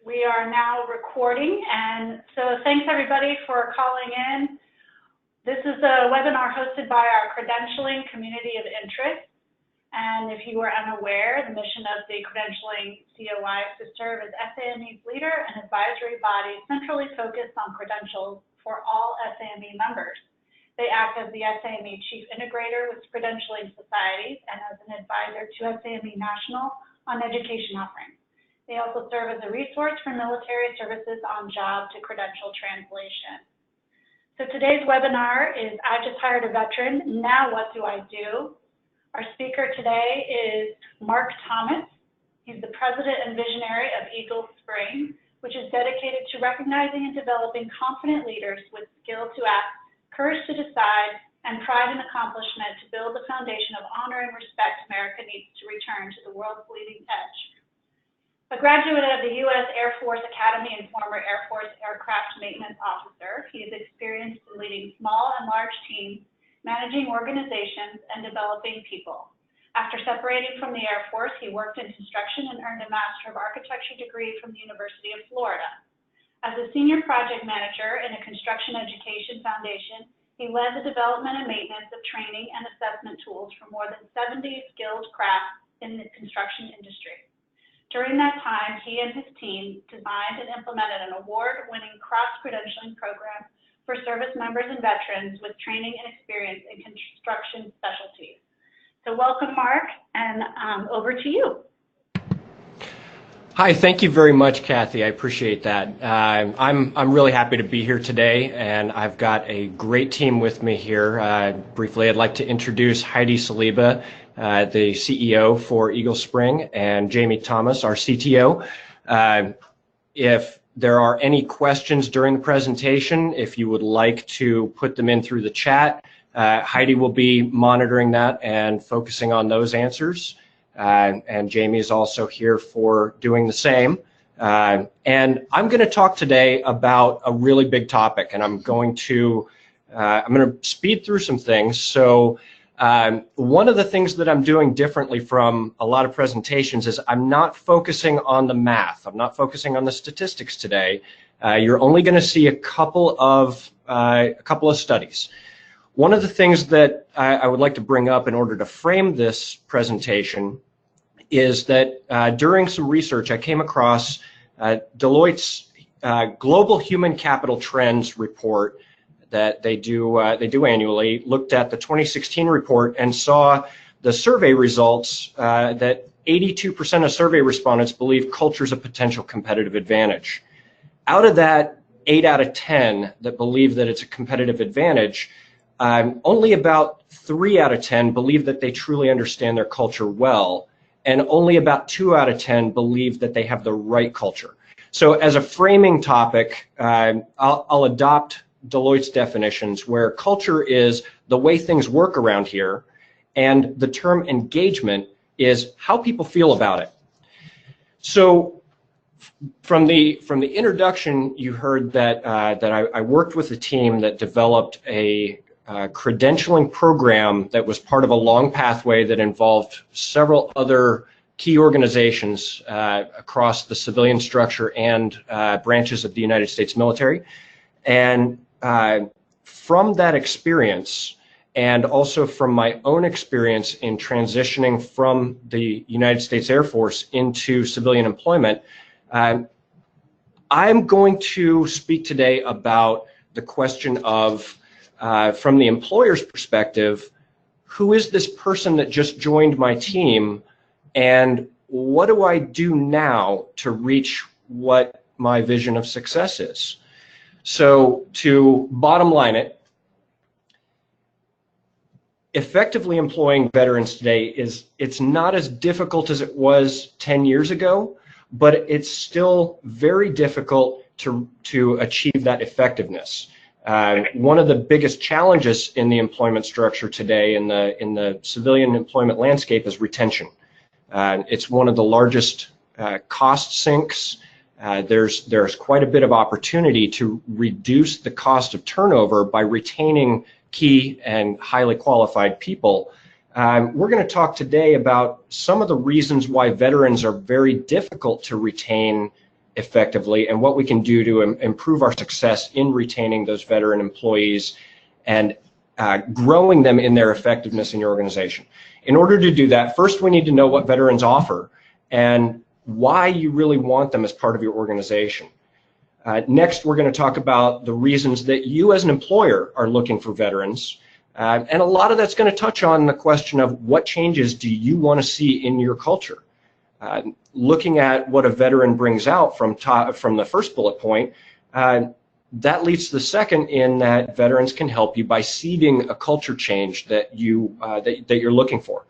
We are now recording, and so thanks everybody for calling in. This is a webinar hosted by our credentialing community of interest. And if you are unaware, the mission of the credentialing COI is to serve as SAME's leader and advisory body centrally focused on credentials for all SAME members. They act as the SAME chief integrator with credentialing societies and as an advisor to SAME National on education offerings. They also serve as a resource for military services on job to credential translation. So today's webinar is I Just Hired a Veteran, Now What Do I Do? Our speaker today is Mark Thomas. He's the president and visionary of Eagle Spring, which is dedicated to recognizing and developing confident leaders with skill to act, courage to decide, and pride in accomplishment to build the foundation of honor and respect America needs to return to the world's leading edge. A graduate of the U.S. Air Force Academy and former Air Force Aircraft Maintenance Officer, he is experienced in leading small and large teams, managing organizations, and developing people. After separating from the Air Force, he worked in construction and earned a Master of Architecture degree from the University of Florida. As a senior project manager in a construction education foundation, he led the development and maintenance of training and assessment tools for more than 70 skilled crafts in the construction industry. During that time, he and his team designed and implemented an award-winning cross-credentialing program for service members and veterans with training and experience in construction specialties. So welcome, Mark, and over to you. Hi, thank you very much, Kathy. I appreciate that. I'm really happy to be here today, and I've got a great team with me here. Briefly, I'd like to introduce Heidi Saliba, the CEO for Eagle Spring, and Jamie Thomas, our CTO. If there are any questions during the presentation, if you would like to put them in through the chat, Heidi will be monitoring that and focusing on those answers. And Jamie is also here for doing the same. And I'm going to talk today about a really big topic, and I'm going to speed through some things. So one of the things that I'm doing differently from a lot of presentations is I'm not focusing on the math. I'm not focusing on the statistics today. You're only going to see a couple of studies. One of the things that I would like to bring up in order to frame this presentation is that during some research I came across Deloitte's Global Human Capital Trends report that they do annually, looked at the 2016 report and saw the survey results that 82% of survey respondents believe culture is a potential competitive advantage. Out of that 8 out of 10 that believe that it's a competitive advantage, only about 3 out of 10 believe that they truly understand their culture well, and only about 2 out of 10 believe that they have the right culture. So as a framing topic, I'll adopt Deloitte's definitions, where culture is the way things work around here, and the term engagement is how people feel about it. So from the introduction, you heard that I worked with a team that developed a credentialing program that was part of a long pathway that involved several other key organizations across the civilian structure and branches of the United States military. And from that experience, and also from my own experience in transitioning from the United States Air Force into civilian employment, I'm going to speak today about the question of, from the employer's perspective, who is this person that just joined my team, and what do I do now to reach what my vision of success is? So to bottom line it, effectively employing veterans today it's not as difficult as it was 10 years ago, but it's still very difficult to achieve that effectiveness. One of the biggest challenges in the employment structure today in the civilian employment landscape is retention. It's one of the largest cost sinks. There's quite a bit of opportunity to reduce the cost of turnover by retaining key and highly qualified people. We're going to talk today about some of the reasons why veterans are very difficult to retain effectively and what we can do to improve our success in retaining those veteran employees and growing them in their effectiveness in your organization. In order to do that, first we need to know what veterans offer and why you really want them as part of your organization. Next, we're going to talk about the reasons that you as an employer are looking for veterans. And a lot of that's going to touch on the question of what changes do you want to see in your culture. Looking at what a veteran brings out from the first bullet point, that leads to the second in that veterans can help you by seeding a culture change that you're looking for.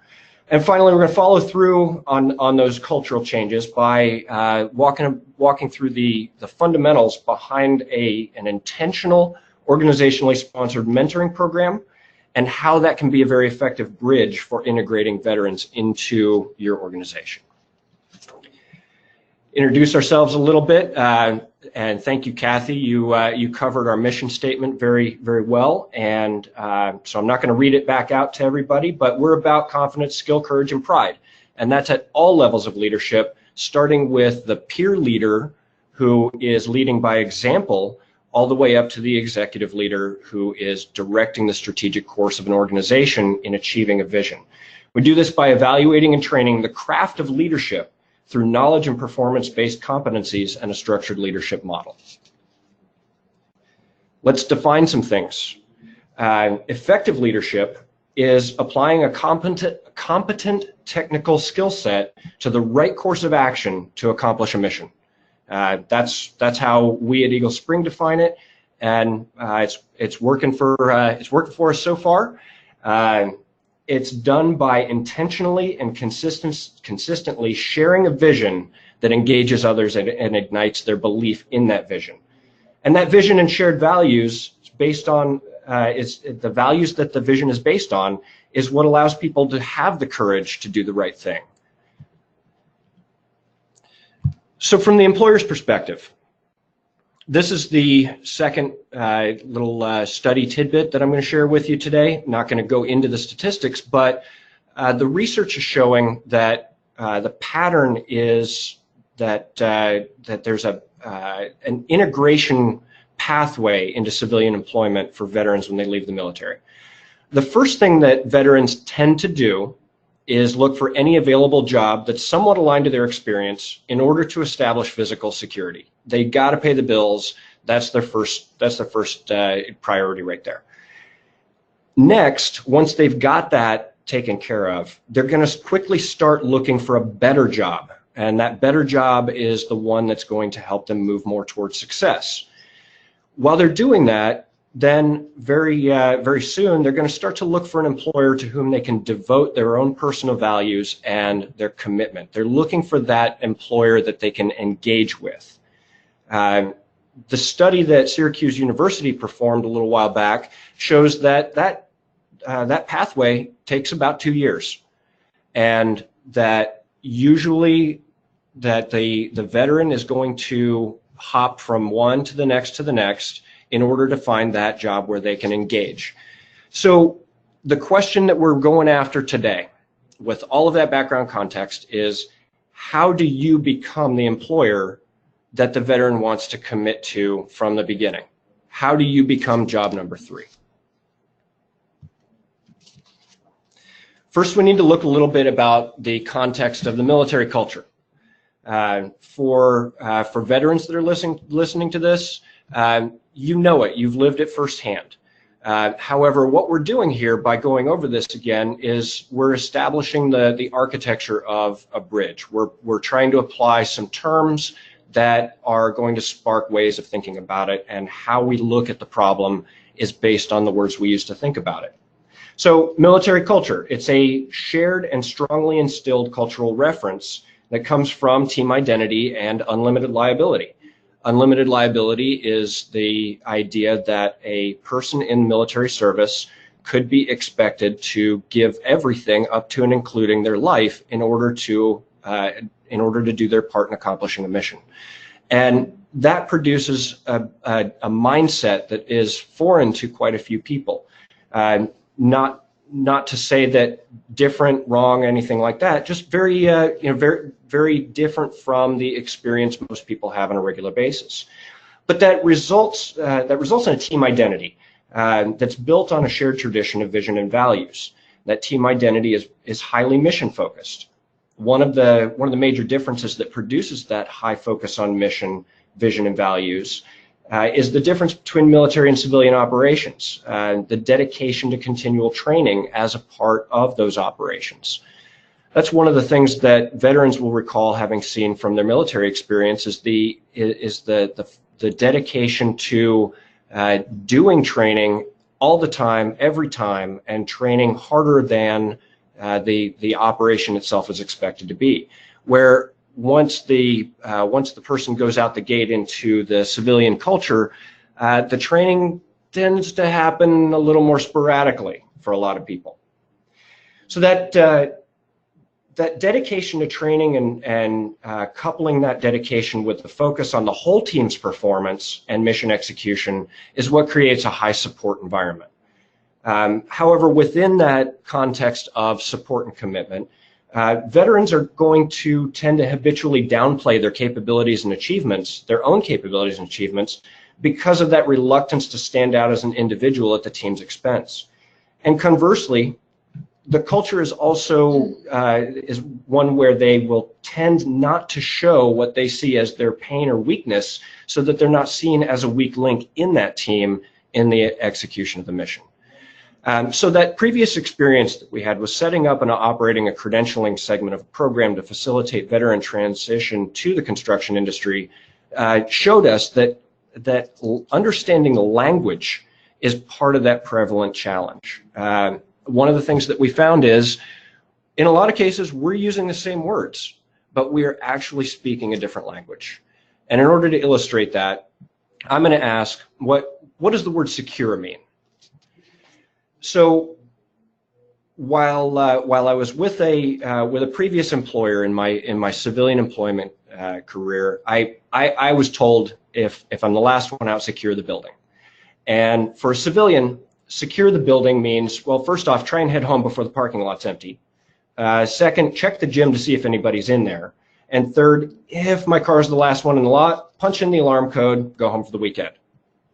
And finally, we're going to follow through on those cultural changes by walking through the fundamentals behind an intentional, organizationally sponsored mentoring program and how that can be a very effective bridge for integrating veterans into your organization. Introduce ourselves a little bit, and thank you, Kathy. You covered our mission statement very, very well, and so I'm not going to read it back out to everybody, but we're about confidence, skill, courage, and pride, and that's at all levels of leadership, starting with the peer leader who is leading by example, all the way up to the executive leader who is directing the strategic course of an organization in achieving a vision. We do this by evaluating and training the craft of leadership through knowledge and performance-based competencies and a structured leadership model. Let's define some things. Effective leadership is applying a competent technical skill set to the right course of action to accomplish a mission. That's how we at Eagle Spring define it, and it's working for us so far. It's done by intentionally and consistently sharing a vision that engages others and ignites their belief in that vision. And that vision and shared values based on the values that the vision is based on is what allows people to have the courage to do the right thing. So from the employer's perspective, this is the second little study tidbit that I'm going to share with you today. Not going to go into the statistics, but the research is showing that the pattern is that there's an integration pathway into civilian employment for veterans when they leave the military. The first thing that veterans tend to do is look for any available job that's somewhat aligned to their experience in order to establish physical security. They got to pay the bills. That's their first priority right there. Next, once they've got that taken care of, they're going to quickly start looking for a better job. And that better job is the one that's going to help them move more towards success. While they're doing that, then very soon they're going to start to look for an employer to whom they can devote their own personal values and their commitment. They're looking for that employer that they can engage with. The study that Syracuse University performed a little while back shows that pathway takes about 2 years, and that usually that the veteran is going to hop from one to the next in order to find that job where they can engage. So the question that we're going after today, with all of that background context, is how do you become the employer that the veteran wants to commit to from the beginning? How do you become job number 3? First, we need to look a little bit about the context of the military culture. For veterans that are listening to this, you know it, you've lived it firsthand. However, what we're doing here by going over this again is we're establishing the architecture of a bridge. We're trying to apply some terms that are going to spark ways of thinking about it, and how we look at the problem is based on the words we use to think about it. So military culture, it's a shared and strongly instilled cultural reference that comes from team identity and unlimited liability. Unlimited liability is the idea that a person in military service could be expected to give everything up to and including their life in order to do their part in accomplishing a mission. And that produces a mindset that is foreign to quite a few people. Not not to say that different, wrong, anything like that, just very, very different from the experience most people have on a regular basis. But that results in a team identity that's built on a shared tradition of vision and values. That team identity is highly mission focused. One of the major differences that produces that high focus on mission, vision, and values is the difference between military and civilian operations, the dedication to continual training as a part of those operations. That's one of the things that veterans will recall having seen from their military experience is the dedication to doing training all the time, every time, and training harder than the operation itself is expected to be. Where once the person goes out the gate into the civilian culture, the training tends to happen a little more sporadically for a lot of people. So that dedication to training and coupling that dedication with the focus on the whole team's performance and mission execution is what creates a high support environment. However, within that context of support and commitment, veterans are going to tend to habitually downplay their capabilities and achievements, their own capabilities and achievements, because of that reluctance to stand out as an individual at the team's expense. And conversely, the culture is also is one where they will tend not to show what they see as their pain or weakness, so that they're not seen as a weak link in that team in the execution of the mission. So that previous experience that we had was setting up and operating a credentialing segment of a program to facilitate veteran transition to the construction industry showed us that understanding the language is part of that prevalent challenge. One of the things that we found is, in a lot of cases, we're using the same words, but we are actually speaking a different language. And in order to illustrate that, I'm going to ask, what does the word secure mean? So while I was with a previous employer in my civilian employment career, I was told if I'm the last one out, secure the building. And for a civilian, secure the building means, well, first off, try and head home before the parking lot's empty. Second, check the gym to see if anybody's in there. And third, if my car's the last one in the lot, punch in the alarm code, go home for the weekend.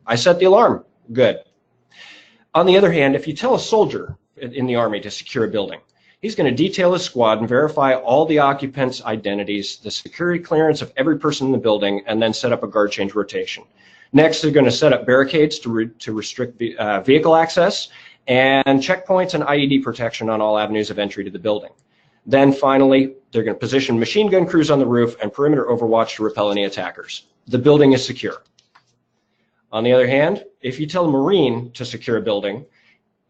I set the alarm, good. On the other hand, if you tell a soldier in the Army to secure a building, he's going to detail his squad and verify all the occupants' identities, the security clearance of every person in the building, and then set up a guard change rotation. Next, they're going to set up barricades to restrict vehicle access and checkpoints and IED protection on all avenues of entry to the building. Then finally, they're going to position machine gun crews on the roof and perimeter overwatch to repel any attackers. The building is secure. On the other hand, if you tell a Marine to secure a building,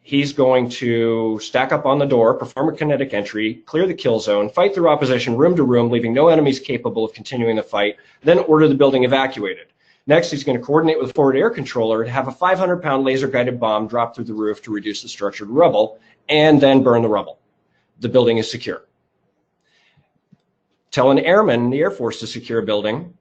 he's going to stack up on the door, perform a kinetic entry, clear the kill zone, fight through opposition room to room, leaving no enemies capable of continuing the fight, then order the building evacuated. Next, he's going to coordinate with the forward air controller to have a 500-pound laser-guided bomb drop through the roof to reduce the structure to rubble, and then burn the rubble. The building is secure. Tell an airman in the Air Force to secure a building.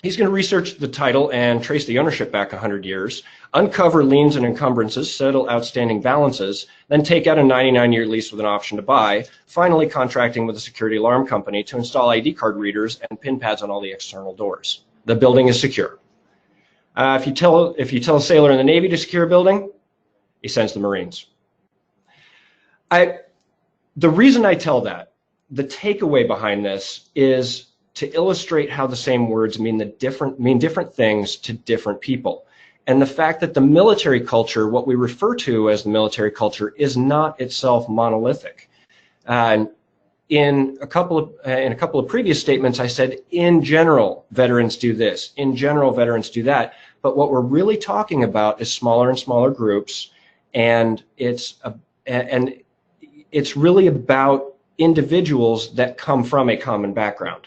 He's going to research the title and trace the ownership back 100 years, uncover liens and encumbrances, settle outstanding balances, then take out a 99-year lease with an option to buy, finally contracting with a security alarm company to install ID card readers and pin pads on all the external doors. The building is secure. If you tell a sailor in the Navy to secure a building, he sends the Marines. The reason I tell that, the takeaway behind this is to illustrate how the same words mean different things to different people. And the fact that the military culture, what we refer to as the military culture, is not itself monolithic. In a couple of previous statements, I said, in general, veterans do this. In general, veterans do that. But what we're really talking about is smaller and smaller groups, and it's really about individuals that come from a common background.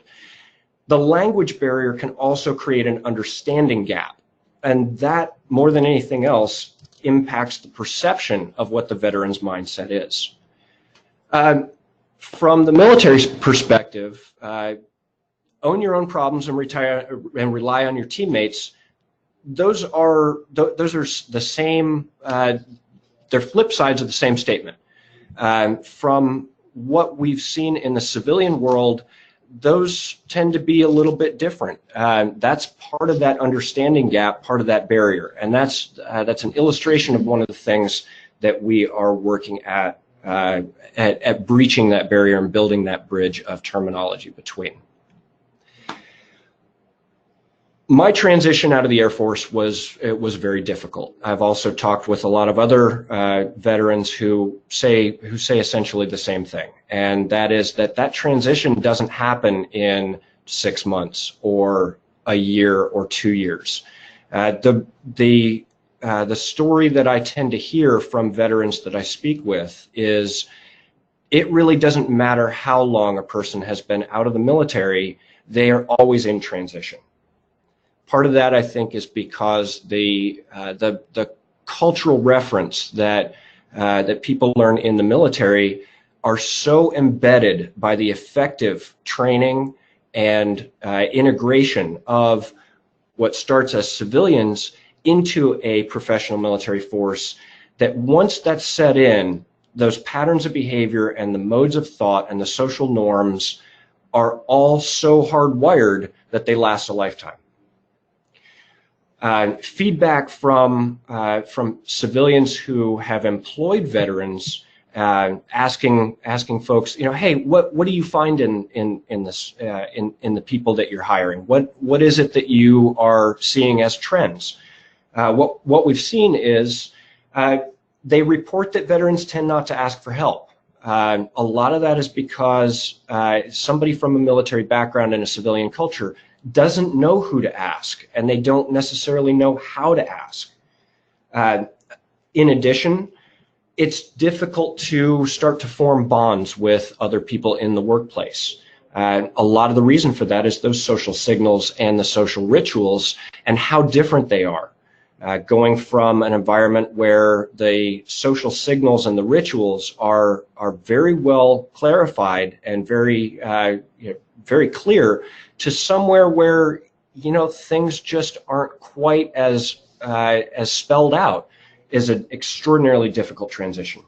The language barrier can also create an understanding gap, and that, more than anything else, impacts the perception of what the veteran's mindset is. From the military perspective, own your own problems and rely on your teammates. Those are the same. They're flip sides of the same statement. From what we've seen in the civilian world, those tend to be a little bit different. That's part of that understanding gap, part of that barrier, and that's an illustration of one of the things that we are working at breaching that barrier and building that bridge of terminology between. My transition out of the Air Force was very difficult. I've also talked with a lot of other veterans who say essentially the same thing, and that is that transition doesn't happen in 6 months or a year or 2 years. The story that I tend to hear from veterans that I speak with is it really doesn't matter how long a person has been out of the military, they are always in transition. Part of that, I think, is because the cultural reference that people learn in the military are so embedded by the effective training and integration of what starts as civilians into a professional military force, that once that's set in, those patterns of behavior and the modes of thought and the social norms are all so hardwired that they last a lifetime. Feedback from civilians who have employed veterans, asking folks, hey, what do you find in the people that you're hiring? What is it that you are seeing as trends? What we've seen is they report that veterans tend not to ask for help. A lot of that is because somebody from a military background in a civilian culture doesn't know who to ask, and they don't necessarily know how to ask. In addition, it's difficult to start to form bonds with other people in the workplace. A lot of the reason for that is those social signals and the social rituals and how different they are. Going from an environment where the social signals and the rituals are very well clarified and very clear, to somewhere where things just aren't quite as spelled out, is an extraordinarily difficult transition.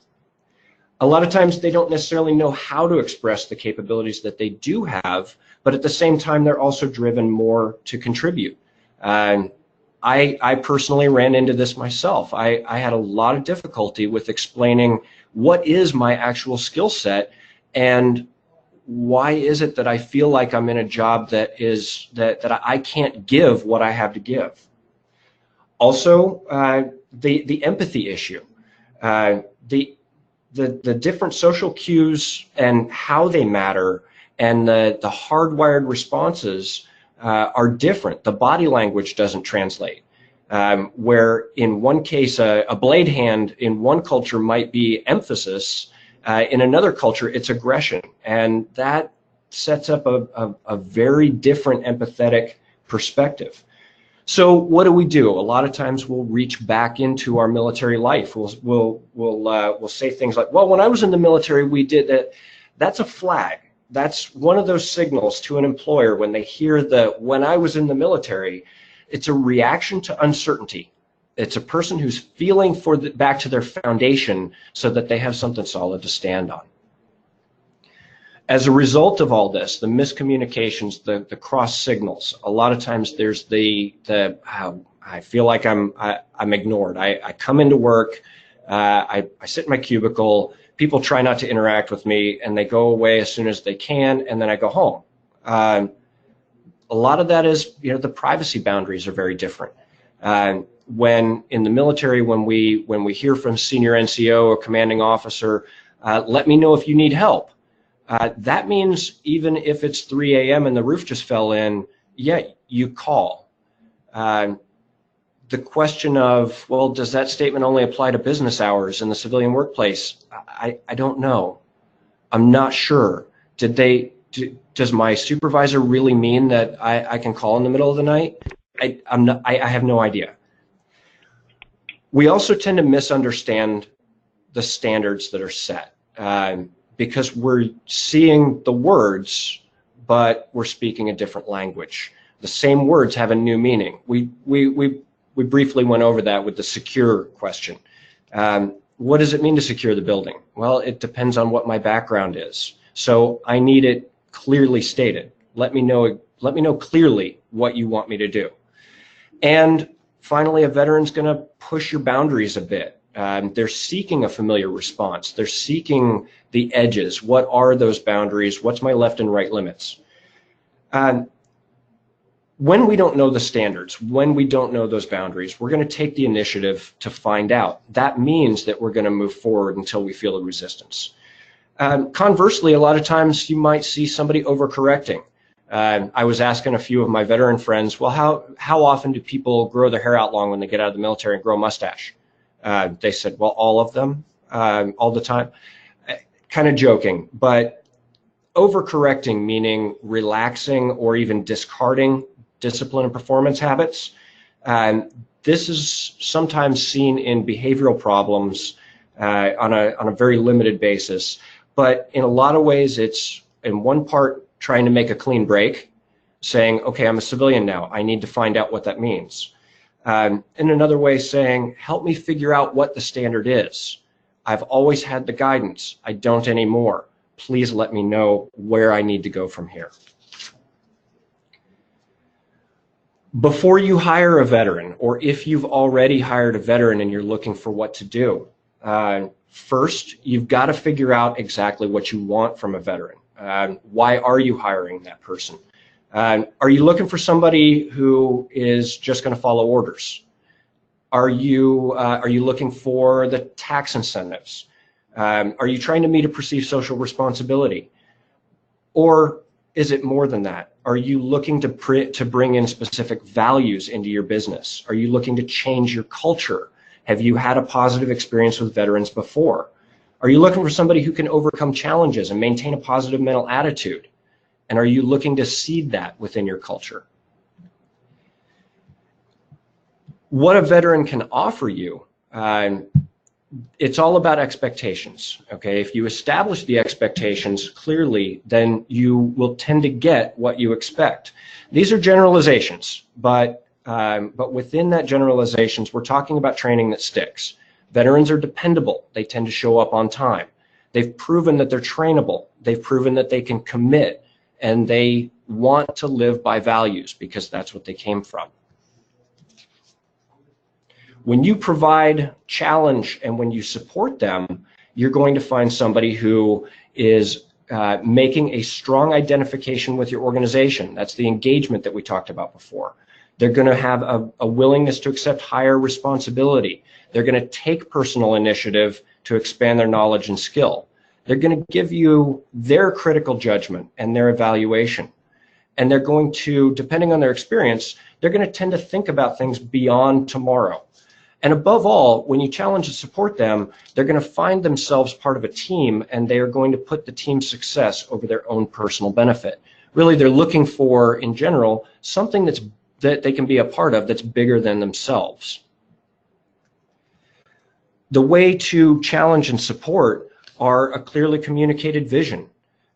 A lot of times they don't necessarily know how to express the capabilities that they do have, but at the same time they're also driven more to contribute. I personally ran into this myself. I had a lot of difficulty with explaining what is my actual skill set and why is it that I feel like I'm in a job that I can't give what I have to give. Also, the empathy issue, the different social cues and how they matter, and the hardwired responses are different. The body language doesn't translate. Where in one case a blade hand in one culture might be emphasis, in another culture it's aggression, and that sets up a very different empathetic perspective. So what do? A lot of times we'll reach back into our military life. We'll say things like, well, when I was in the military we did that. That's a flag. That's one of those signals to an employer when they hear the "when I was in the military." It's a reaction to uncertainty. It's a person who's feeling back to their foundation so that they have something solid to stand on. As a result of all this, the miscommunications, the cross signals, a lot of times there's I feel like I'm ignored. I come into work, I sit in my cubicle, people try not to interact with me, and they go away as soon as they can, and then I go home. A lot of that is, the privacy boundaries are very different. When in the military, when we hear from senior NCO or commanding officer, let me know if you need help. That means even if it's 3 a.m. and the roof just fell in, yeah, you call. The question of, well, does that statement only apply to business hours in the civilian workplace? I don't know. I'm not sure. Does my supervisor really mean that I can call in the middle of the night? I have no idea. We also tend to misunderstand the standards that are set because we're seeing the words, but we're speaking a different language. The same words have a new meaning. We briefly went over that with the secure question. What does it mean to secure the building? Well, it depends on what my background is. So I need it clearly stated. Let me know clearly what you want me to do. And finally, a veteran's going to push your boundaries a bit. They're seeking a familiar response. They're seeking the edges. What are those boundaries? What's my left and right limits? When we don't know the standards, when we don't know those boundaries, we're going to take the initiative to find out. That means that we're going to move forward until we feel a resistance. Conversely, a lot of times you might see somebody overcorrecting. I was asking a few of my veteran friends, well, how often do people grow their hair out long when they get out of the military and grow a mustache? They said, well, all of them, all the time. Kind of joking, but overcorrecting, meaning relaxing or even discarding discipline and performance habits. This is sometimes seen in behavioral problems on a very limited basis, but in a lot of ways it's in one part trying to make a clean break, saying, okay, I'm a civilian now, I need to find out what that means. In another way saying, help me figure out what the standard is. I've always had the guidance, I don't anymore. Please let me know where I need to go from here. Before you hire a veteran, or if you've already hired a veteran and you're looking for what to do, first, you've got to figure out exactly what you want from a veteran. Why are you hiring that person? Are you looking for somebody who is just going to follow orders? Are you looking for the tax incentives? Are you trying to meet a perceived social responsibility? Or is it more than that? Are you looking to bring in specific values into your business? Are you looking to change your culture? Have you had a positive experience with veterans before? Are you looking for somebody who can overcome challenges and maintain a positive mental attitude? And are you looking to seed that within your culture? What a veteran can offer you, it's all about expectations, okay? If you establish the expectations clearly, then you will tend to get what you expect. These are generalizations, but within that generalizations, we're talking about training that sticks. Veterans are dependable. They tend to show up on time. They've proven that they're trainable. They've proven that they can commit, and they want to live by values because that's what they came from. When you provide challenge and when you support them, you're going to find somebody who is making a strong identification with your organization. That's the engagement that we talked about before. They're going to have a willingness to accept higher responsibility. They're going to take personal initiative to expand their knowledge and skill. They're going to give you their critical judgment and their evaluation. And they're going to, depending on their experience, they're going to tend to think about things beyond tomorrow. And above all, when you challenge and support them, they're going to find themselves part of a team, and they are going to put the team's success over their own personal benefit. Really, they're looking for, in general, something that they can be a part of that's bigger than themselves. The way to challenge and support are a clearly communicated vision.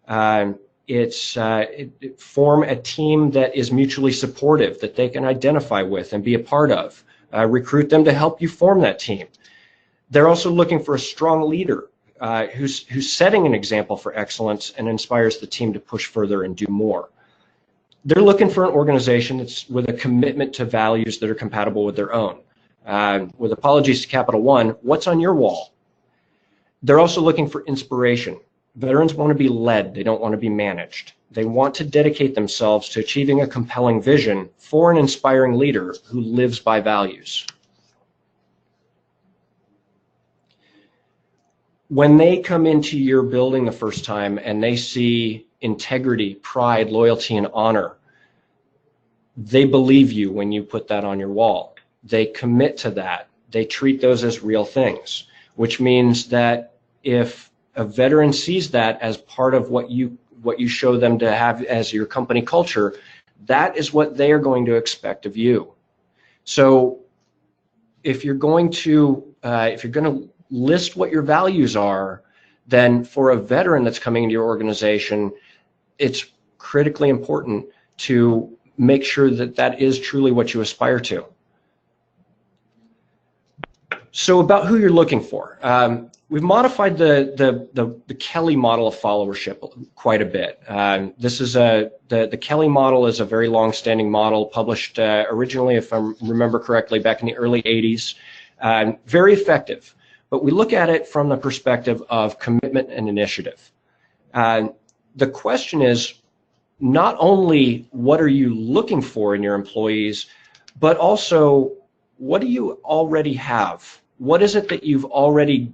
Form a team that is mutually supportive, that they can identify with and be a part of. Recruit them to help you form that team. They're also looking for a strong leader who's setting an example for excellence and inspires the team to push further and do more. They're looking for an organization that's with a commitment to values that are compatible with their own. With apologies to Capital One, what's on your wall? They're also looking for inspiration. Veterans want to be led, they don't want to be managed. They want to dedicate themselves to achieving a compelling vision for an inspiring leader who lives by values. When they come into your building the first time and they see integrity, pride, loyalty, and honor, they believe you when you put that on your wall. They commit to that. They treat those as real things, which means that if a veteran sees that as part of what you show them to have as your company culture, that is what they are going to expect of you. So if you're going to list what your values are, then for a veteran that's coming into your organization, it's critically important to make sure that that is truly what you aspire to. So about who you're looking for. We've modified the Kelly model of followership quite a bit. This is the Kelly model is a very long-standing model published originally, if I remember correctly, back in the early 80s. Very effective, but we look at it from the perspective of commitment and initiative. The question is not only what are you looking for in your employees, but also what do you already have? What is it that you've already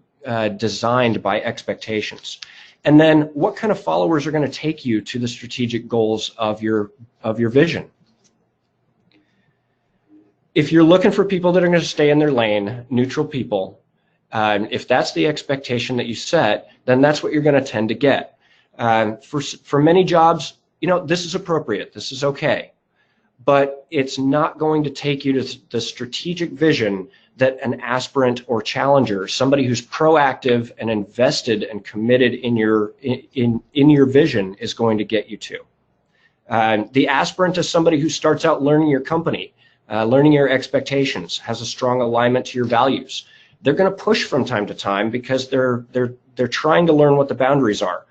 designed by expectations? And then what kind of followers are going to take you to the strategic goals of your vision? If you're looking for people that are going to stay in their lane, neutral people, if that's the expectation that you set, then that's what you're going to tend to get. For many jobs, you know, this is appropriate, this is okay, but it's not going to take you to the strategic vision that an aspirant or challenger, somebody who's proactive and invested and committed in your vision, is going to get you to. The aspirant is somebody who starts out learning your company, learning your expectations, has a strong alignment to your values. They're going to push from time to time because they're trying to learn what the boundaries are.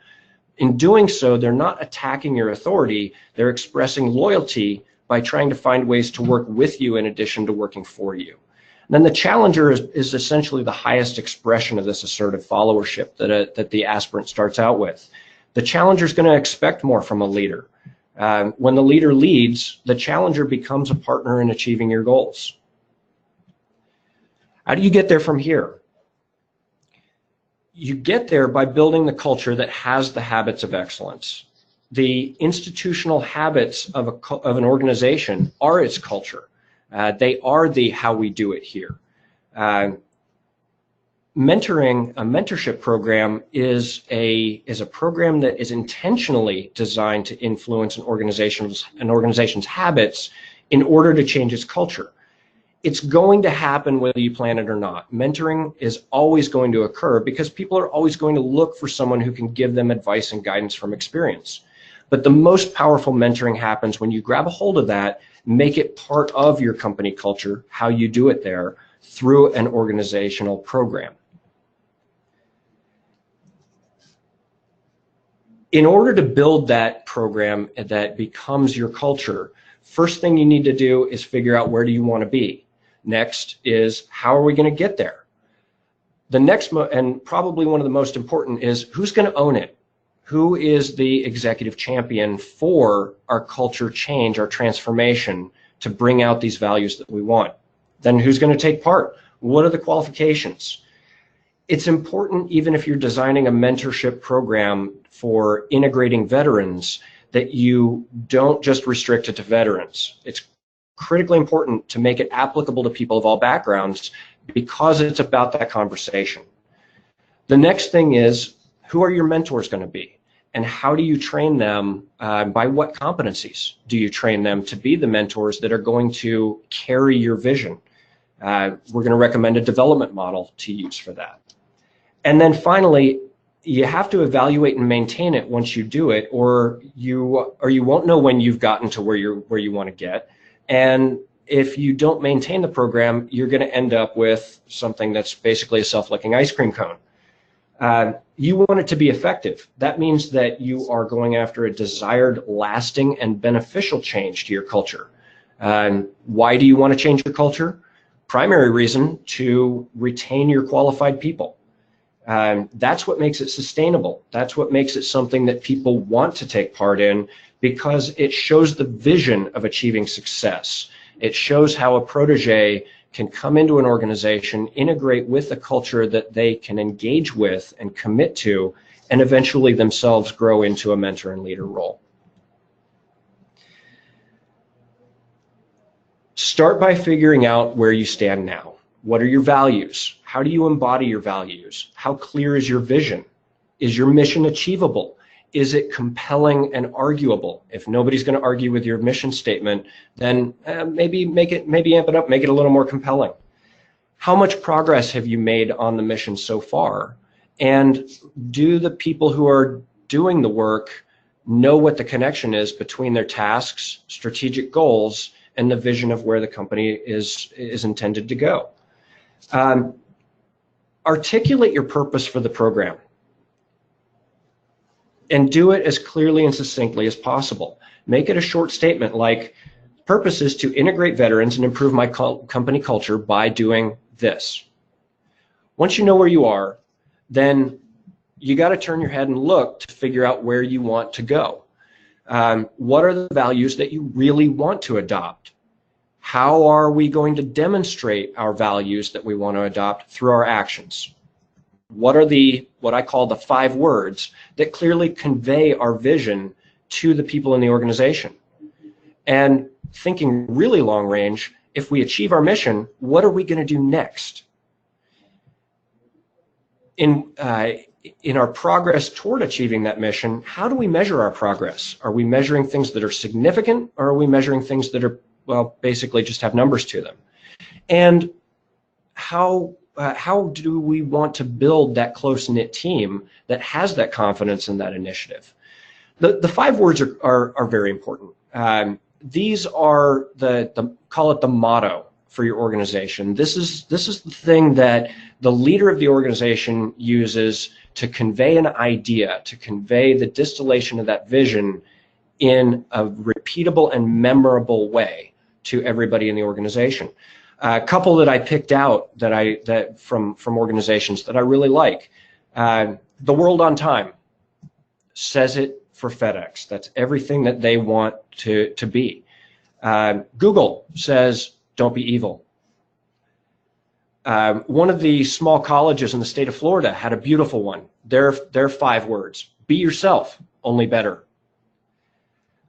In doing so, they're not attacking your authority, they're expressing loyalty by trying to find ways to work with you in addition to working for you. And then the challenger is essentially the highest expression of this assertive followership that the aspirant starts out with. The challenger is going to expect more from a leader. When the leader leads, the challenger becomes a partner in achieving your goals. How do you get there from here? You get there by building the culture that has the habits of excellence. The institutional habits of an organization are its culture. They are the how we do it here. Mentoring, a mentorship program is a program that is intentionally designed to influence an organization's habits in order to change its culture. It's going to happen whether you plan it or not. Mentoring is always going to occur because people are always going to look for someone who can give them advice and guidance from experience. But the most powerful mentoring happens when you grab a hold of that, make it part of your company culture, how you do it there, through an organizational program. In order to build that program that becomes your culture, first thing you need to do is figure out where do you want to be. Next is how are we going to get there? The next, and probably one of the most important, is who's going to own it? Who is the executive champion for our culture change, our transformation, to bring out these values that we want? Then who's going to take part? What are the qualifications? It's important, even if you're designing a mentorship program for integrating veterans, that you don't just restrict it to veterans. It's critically important to make it applicable to people of all backgrounds because it's about that conversation. The next thing is, who are your mentors going to be? And how do you train them? By what competencies do you train them to be the mentors that are going to carry your vision? We're going to recommend a development model to use for that. And then finally, you have to evaluate and maintain it once you do it, or you won't know when you've gotten to where you want to get. And if you don't maintain the program, you're going to end up with something that's basically a self-licking ice cream cone. You want it to be effective. That means that you are going after a desired, lasting, and beneficial change to your culture. Why do you want to change your culture? Primary reason, to retain your qualified people. That's what makes it sustainable. That's what makes it something that people want to take part in, because it shows the vision of achieving success. It shows how a protege can come into an organization, integrate with a culture that they can engage with and commit to, and eventually themselves grow into a mentor and leader role. Start by figuring out where you stand now. What are your values? How do you embody your values? How clear is your vision? Is your mission achievable? Is it compelling and arguable? If nobody's going to argue with your mission statement, then maybe amp it up, make it a little more compelling. How much progress have you made on the mission so far? And do the people who are doing the work know what the connection is between their tasks, strategic goals, and the vision of where the company is intended to go? Articulate your purpose for the program and do it as clearly and succinctly as possible. Make it a short statement like, purpose is to integrate veterans and improve my company culture by doing this. Once you know where you are, then you got to turn your head and look to figure out where you want to go. What are the values that you really want to adopt? How are we going to demonstrate our values that we want to adopt through our actions? What are what I call the 5 words that clearly convey our vision to the people in the organization? And thinking really long range, if we achieve our mission, what are we going to do next? In our progress toward achieving that mission, how do we measure our progress? Are we measuring things that are significant, or are we measuring things that are, well, basically just have numbers to them? And how do we want to build that close-knit team that has that confidence in that initiative? The 5 words are very important. These are call it the motto for your organization. This is the thing that the leader of the organization uses to convey an idea, to convey the distillation of that vision in a repeatable and memorable way to everybody in the organization. A couple that I picked out from organizations that I really like. The World on Time says it for FedEx. That's everything that they want to be. Google says, don't be evil. One of the small colleges in the state of Florida had a beautiful one. Their 5 words: be yourself, only better.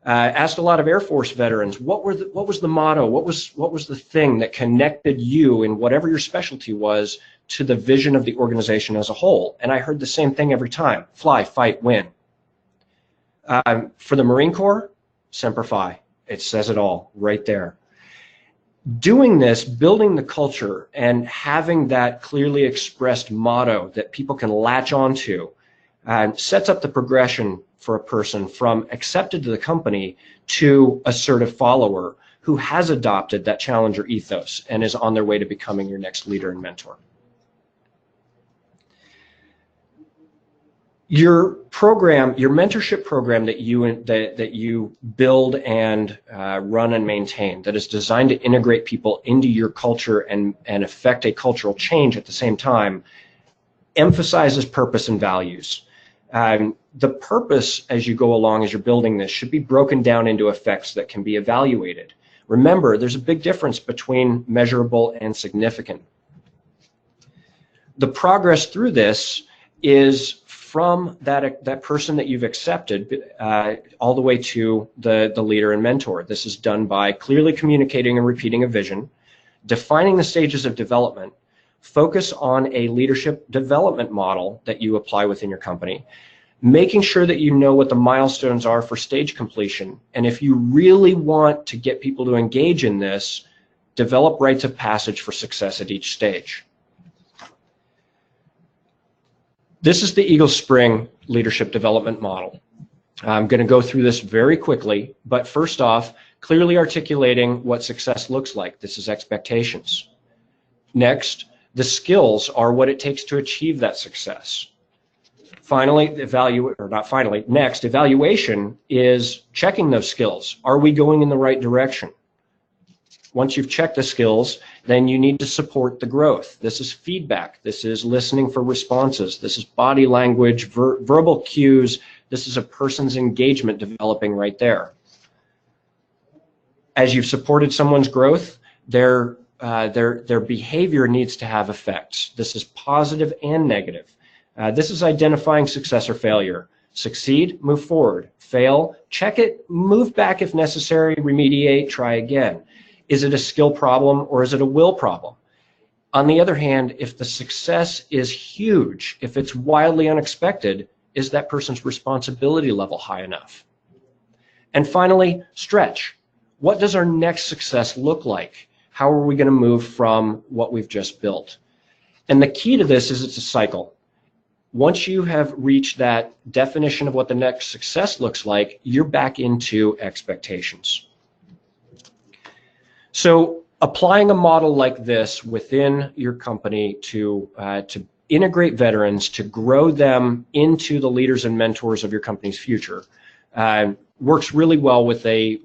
Asked a lot of Air Force veterans, what was the motto? What was the thing that connected you in whatever your specialty was to the vision of the organization as a whole? And I heard the same thing every time: fly, fight, win. For the Marine Corps, Semper Fi. It says it all right there. Doing this, building the culture and having that clearly expressed motto that people can latch onto, sets up the progression for a person from accepted to the company to assertive follower who has adopted that challenger ethos and is on their way to becoming your next leader and mentor. Your program, your mentorship program that you build and run and maintain, that is designed to integrate people into your culture and affect a cultural change at the same time, emphasizes purpose and values. The purpose, as you go along, as you're building this, should be broken down into effects that can be evaluated. Remember, there's a big difference between measurable and significant. The progress through this is from that person that you've accepted all the way to the leader and mentor. This is done by clearly communicating and repeating a vision, defining the stages of development, focus on a leadership development model that you apply within your company, making sure that you know what the milestones are for stage completion. And if you really want to get people to engage in this, develop rites of passage for success at each stage. This is the Eagle Spring leadership development model. I'm going to go through this very quickly, but first off, clearly articulating what success looks like. This is expectations. Next, the skills are what it takes to achieve that success. Finally, next, evaluation is checking those skills. Are we going in the right direction? Once you've checked the skills, then you need to support the growth. This is feedback. This is listening for responses. This is body language, verbal cues. This is a person's engagement developing right there. As you've supported someone's growth, their behavior needs to have effects. This is positive and negative. This is identifying success or failure. Succeed, move forward. Fail, check it, move back if necessary, remediate, try again. Is it a skill problem or is it a will problem? On the other hand, if the success is huge, if it's wildly unexpected, is that person's responsibility level high enough? And finally, stretch. What does our next success look like? How are we going to move from what we've just built? And the key to this is it's a cycle. Once you have reached that definition of what the next success looks like, you're back into expectations. So applying a model like this within your company to integrate veterans to grow them into the leaders and mentors of your company's future works really well with an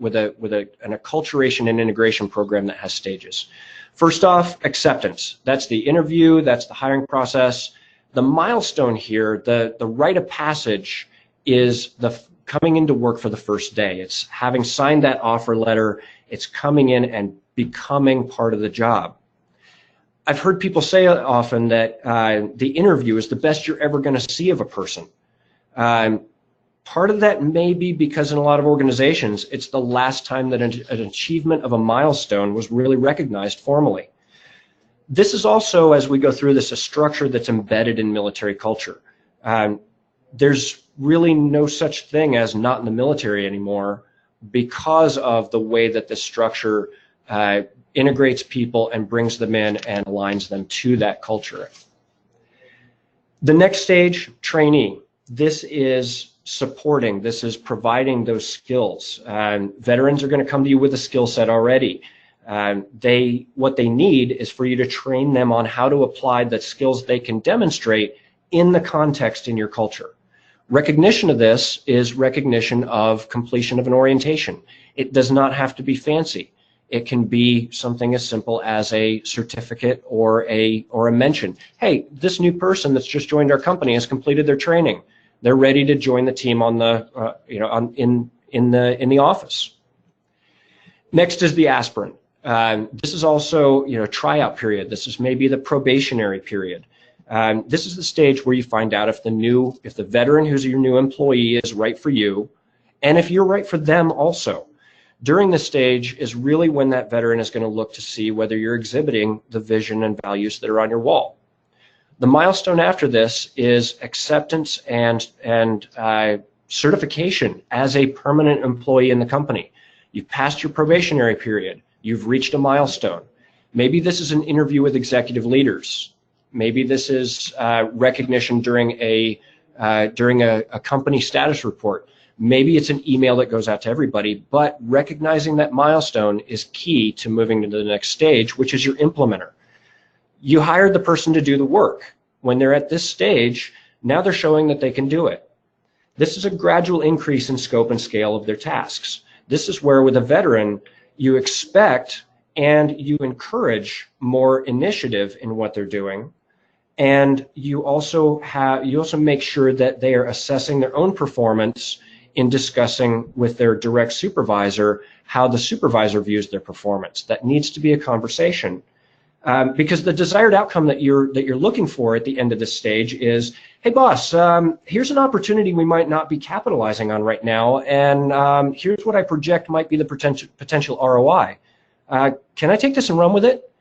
acculturation and integration program that has stages. First off, acceptance. That's the interview, that's the hiring process. The milestone here, the rite of passage, is the coming into work for the first day. It's having signed that offer letter, it's coming in and becoming part of the job. I've heard people say often that the interview is the best you're ever going to see of a person. Part of that may be because in a lot of organizations, it's the last time that an achievement of a milestone was really recognized formally. This is also, as we go through this, a structure that's embedded in military culture. There's really no such thing as not in the military anymore because of the way that this structure integrates people and brings them in and aligns them to that culture. The next stage, trainee. This is supporting, this is providing those skills. Veterans are going to come to you with a skill set already. What they need is for you to train them on how to apply the skills they can demonstrate in the context in your culture. Recognition of this is recognition of completion of an orientation. It does not have to be fancy. It can be something as simple as a certificate or a mention. Hey, this new person that's just joined our company has completed their training. They're ready to join the team on the in the office. Next is the aspirant. This is also tryout period. This is maybe the probationary period. This is the stage where you find out if the veteran who's your new employee is right for you, and if you're right for them also. During this stage is really when that veteran is going to look to see whether you're exhibiting the vision and values that are on your wall. The milestone after this is acceptance and certification as a permanent employee in the company. You've passed your probationary period. You've reached a milestone. Maybe this is an interview with executive leaders. Maybe this is recognition during a company status report. Maybe it's an email that goes out to everybody, but recognizing that milestone is key to moving to the next stage, which is your implementer. You hired the person to do the work. When they're at this stage, now they're showing that they can do it. This is a gradual increase in scope and scale of their tasks. This is where, with a veteran, you expect and you encourage more initiative in what they're doing, and you also make sure that they are assessing their own performance in discussing with their direct supervisor how the supervisor views their performance. That needs to be a conversation. Because the desired outcome that you're looking for at the end of this stage is, hey boss, here's an opportunity we might not be capitalizing on right now, and here's what I project might be the potential ROI. Can I take this and run with it?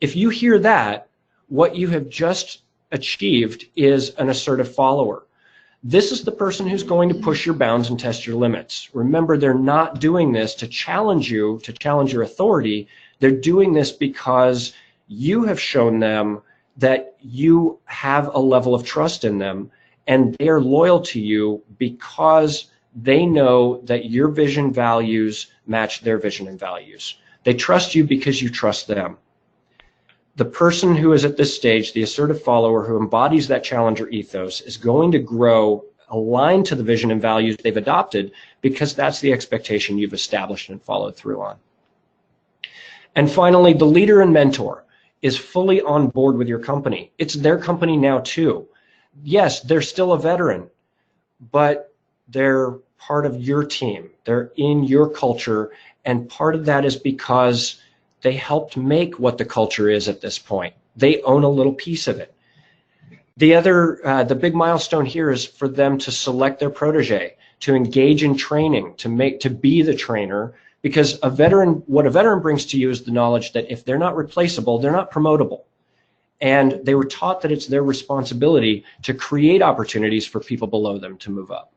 If you hear that, what you have just achieved is an assertive follower. This is the person who's going to push your bounds and test your limits. Remember, they're not doing this to challenge you, to challenge your authority. They're doing this because you have shown them that you have a level of trust in them, and they are loyal to you because they know that your vision values match their vision and values. They trust you because you trust them. The person who is at this stage, the assertive follower who embodies that challenger ethos, is going to grow aligned to the vision and values they've adopted because that's the expectation you've established and followed through on. And finally, the leader and mentor is fully on board with your company. It's their company now too. Yes, they're still a veteran, but they're part of your team. They're in your culture, and part of that is because they helped make what the culture is at this point. They own a little piece of it. The big milestone here is for them to select their protege, to engage in training, to be the trainer, because what a veteran brings to you is the knowledge that if they're not replaceable, they're not promotable. And they were taught that it's their responsibility to create opportunities for people below them to move up.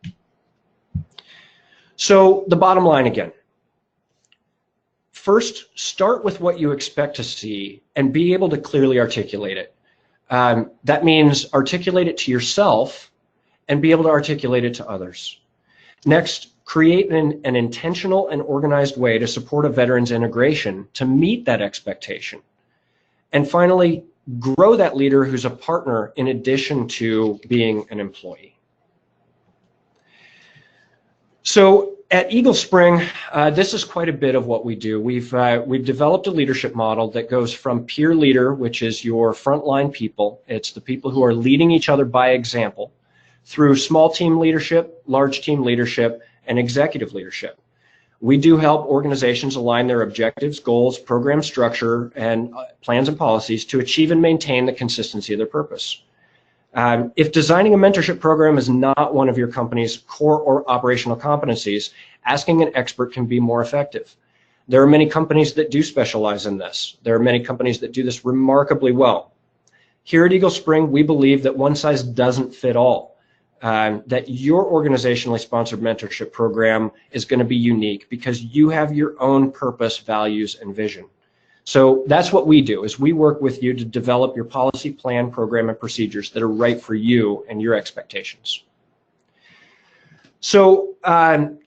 So the bottom line again. First, start with what you expect to see and be able to clearly articulate it. That means articulate it to yourself and be able to articulate it to others. Next, create an intentional and organized way to support a veteran's integration to meet that expectation. And finally, grow that leader who's a partner in addition to being an employee. So at Eagle Spring, this is quite a bit of what we do. We've developed a leadership model that goes from peer leader, which is your frontline people. It's the people who are leading each other by example, through small team leadership, large team leadership, and executive leadership. We do help organizations align their objectives, goals, program structure, and plans and policies to achieve and maintain the consistency of their purpose. If designing a mentorship program is not one of your company's core or operational competencies, asking an expert can be more effective. There are many companies that do specialize in this. There are many companies that do this remarkably well. Here at Eagle Spring, we believe that one size doesn't fit all. That your organizationally sponsored mentorship program is going to be unique because you have your own purpose, values, and vision. So that's what we do, is we work with you to develop your policy, plan, program, and procedures that are right for you and your expectations. So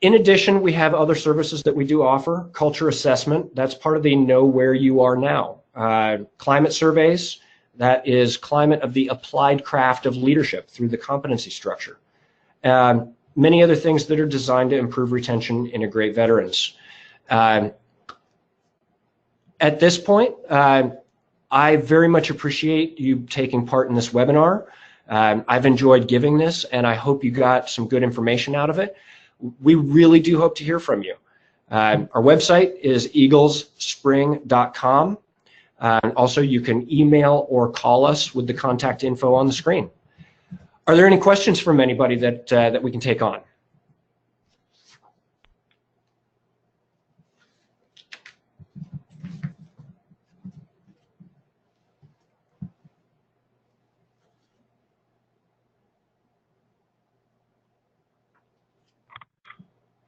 in addition, we have other services that we do offer. Culture assessment, that's part of the Know Where You Are Now. Climate surveys, that is climate of the applied craft of leadership through the competency structure. Many other things that are designed to improve retention, integrate veterans. At this point, I very much appreciate you taking part in this webinar. I've enjoyed giving this, and I hope you got some good information out of it. We really do hope to hear from you. Our website is eaglesspring.com. Also, you can email or call us with the contact info on the screen. Are there any questions from anybody that we can take on?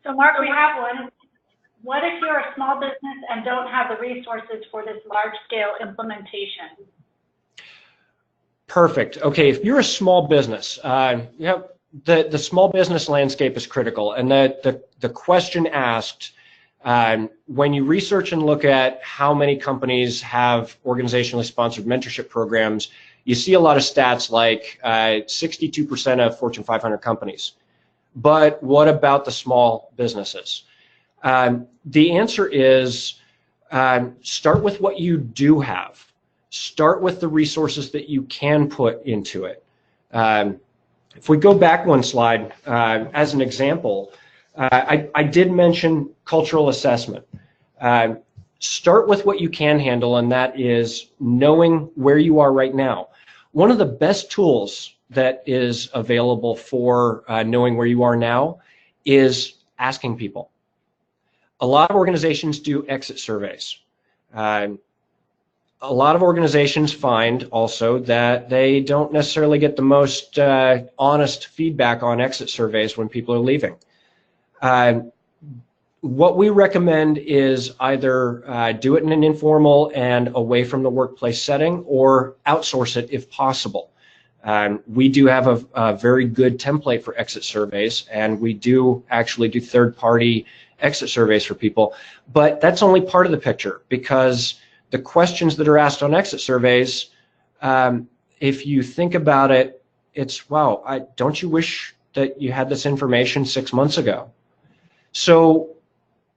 So Mark, we have one. What if you're a small business and don't have the resources for this large-scale implementation? Perfect. Okay, if you're a small business, the small business landscape is critical, and the question asked, when you research and look at how many companies have organizationally sponsored mentorship programs, you see a lot of stats like 62% of Fortune 500 companies. But what about the small businesses? The answer is start with what you do have. Start with the resources that you can put into it. If we go back one slide, as an example, I did mention cultural assessment. Start with what you can handle, and that is knowing where you are right now. One of the best tools that is available for knowing where you are now is asking people. A lot of organizations do exit surveys. A lot of organizations find also that they don't necessarily get the most honest feedback on exit surveys when people are leaving. What we recommend is either do it in an informal and away from the workplace setting, or outsource it if possible. We do have a very good template for exit surveys, and we do actually do third-party exit surveys for people, but that's only part of the picture, because the questions that are asked on exit surveys, if you think about it, it's, wow, don't you wish that you had this information 6 months ago? So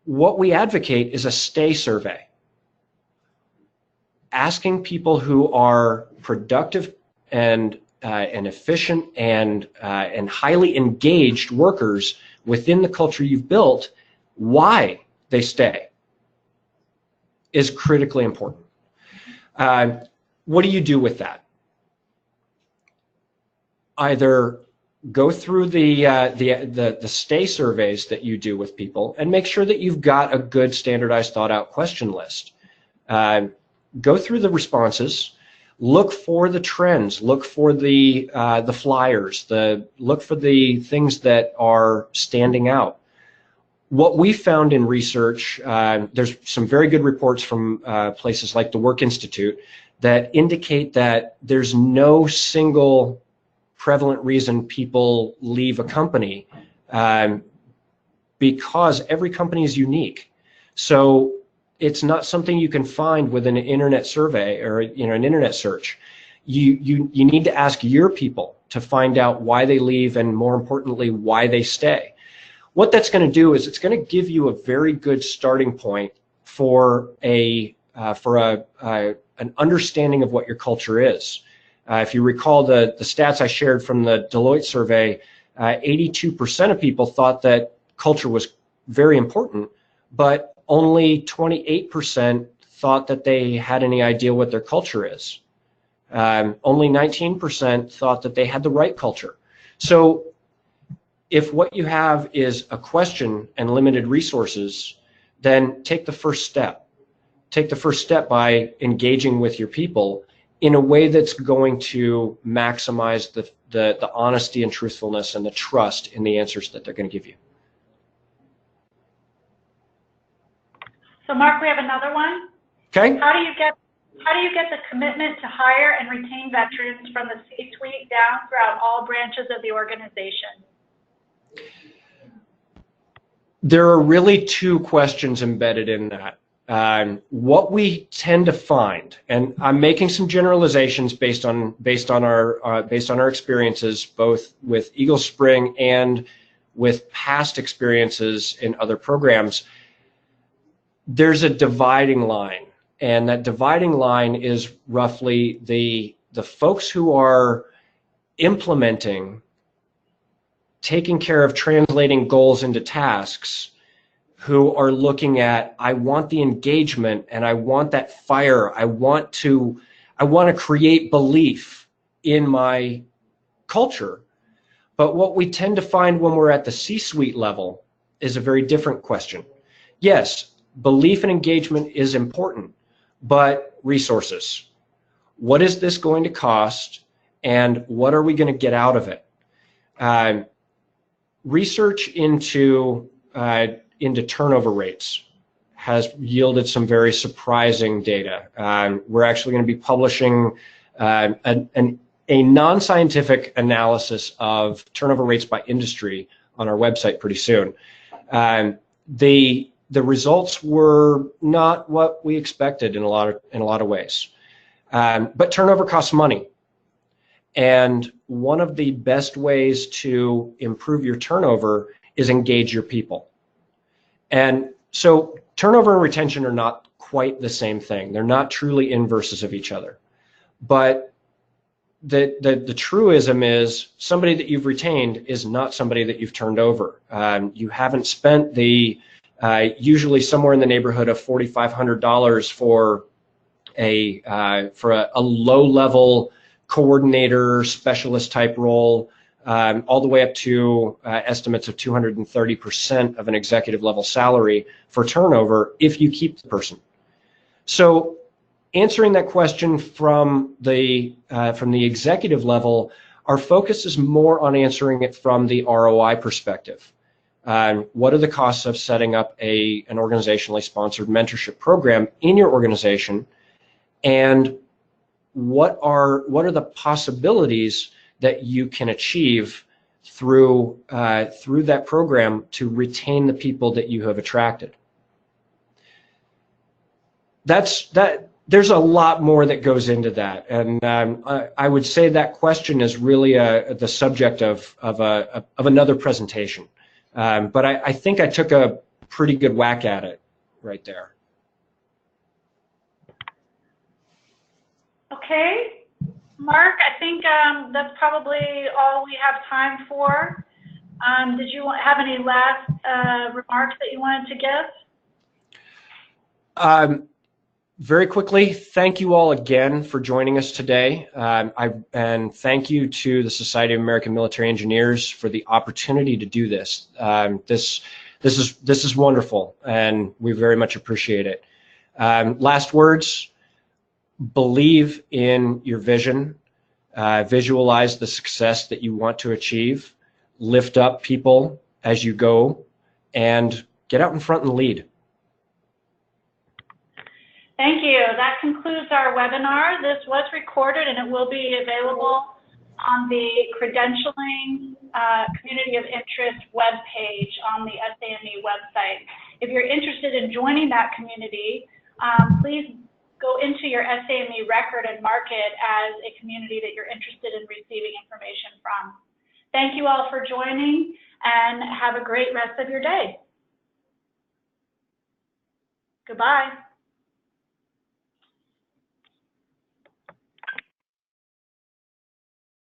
what we advocate is a stay survey, asking people who are productive and efficient and highly engaged workers within the culture you've built, why they stay is critically important. What do you do with that? Either go through the stay surveys that you do with people and make sure that you've got a good standardized thought out question list. Go through the responses, look for the trends, look for the flyers, look for the things that are standing out. What we found in research, there's some very good reports from places like the Work Institute that indicate that there's no single prevalent reason people leave a company, because every company is unique. So it's not something you can find with an internet survey or an internet search. You need to ask your people to find out why they leave, and more importantly, why they stay. What that's going to do is it's going to give you a very good starting point for an understanding of what your culture is. If you recall the stats I shared from the Deloitte survey, 82% of people thought that culture was very important, but only 28% thought that they had any idea what their culture is. Only 19% thought that they had the right culture. So if what you have is a question and limited resources, then take the first step. Take the first step by engaging with your people in a way that's going to maximize the honesty and truthfulness and the trust in the answers that they're going to give you. So Mark, we have another one. Okay. How do you get the commitment to hire and retain veterans from the C-suite down throughout all branches of the organization? There are really two questions embedded in that. What we tend to find, and I'm making some generalizations based on our experiences, both with Eagle Spring and with past experiences in other programs. There's a dividing line, and that dividing line is roughly the folks who are implementing, taking care of translating goals into tasks, who are looking at, I want the engagement and I want that fire. I want to create belief in my culture. But what we tend to find when we're at the C-suite level is a very different question. Yes, belief and engagement is important, but resources. What is this going to cost, and what are we going to get out of it? Research into turnover rates has yielded some very surprising data. We're actually going to be publishing a non-scientific analysis of turnover rates by industry on our website pretty soon. The results were not what we expected in a lot of ways. But turnover costs money. And one of the best ways to improve your turnover is engage your people. And so turnover and retention are not quite the same thing. They're not truly inverses of each other. But the truism is somebody that you've retained is not somebody that you've turned over. You haven't spent usually somewhere in the neighborhood of $4,500 for a low-level coordinator, specialist type role, all the way up to estimates of 230% of an executive level salary for turnover if you keep the person. So answering that question from the executive level, our focus is more on answering it from the ROI perspective. What are the costs of setting up an organizationally sponsored mentorship program in your organization, and what are the possibilities that you can achieve through that program to retain the people that you have attracted? There's a lot more that goes into that, and I would say that question is really the subject of another presentation. But I think I took a pretty good whack at it right there. Okay, Mark, I think that's probably all we have time for. Did you have any last remarks that you wanted to give? Very quickly, thank you all again for joining us today. And thank you to the Society of American Military Engineers for the opportunity to do this. This is wonderful, and we very much appreciate it. Last words. Believe in your vision, visualize the success that you want to achieve, lift up people as you go, and get out in front and lead. Thank you. That concludes our webinar. This was recorded and it will be available on the Credentialing Community of Interest webpage on the SAME website. If you're interested in joining that community, please go into your SAME record and mark it as a community that you're interested in receiving information from. Thank you all for joining, and have a great rest of your day. Goodbye.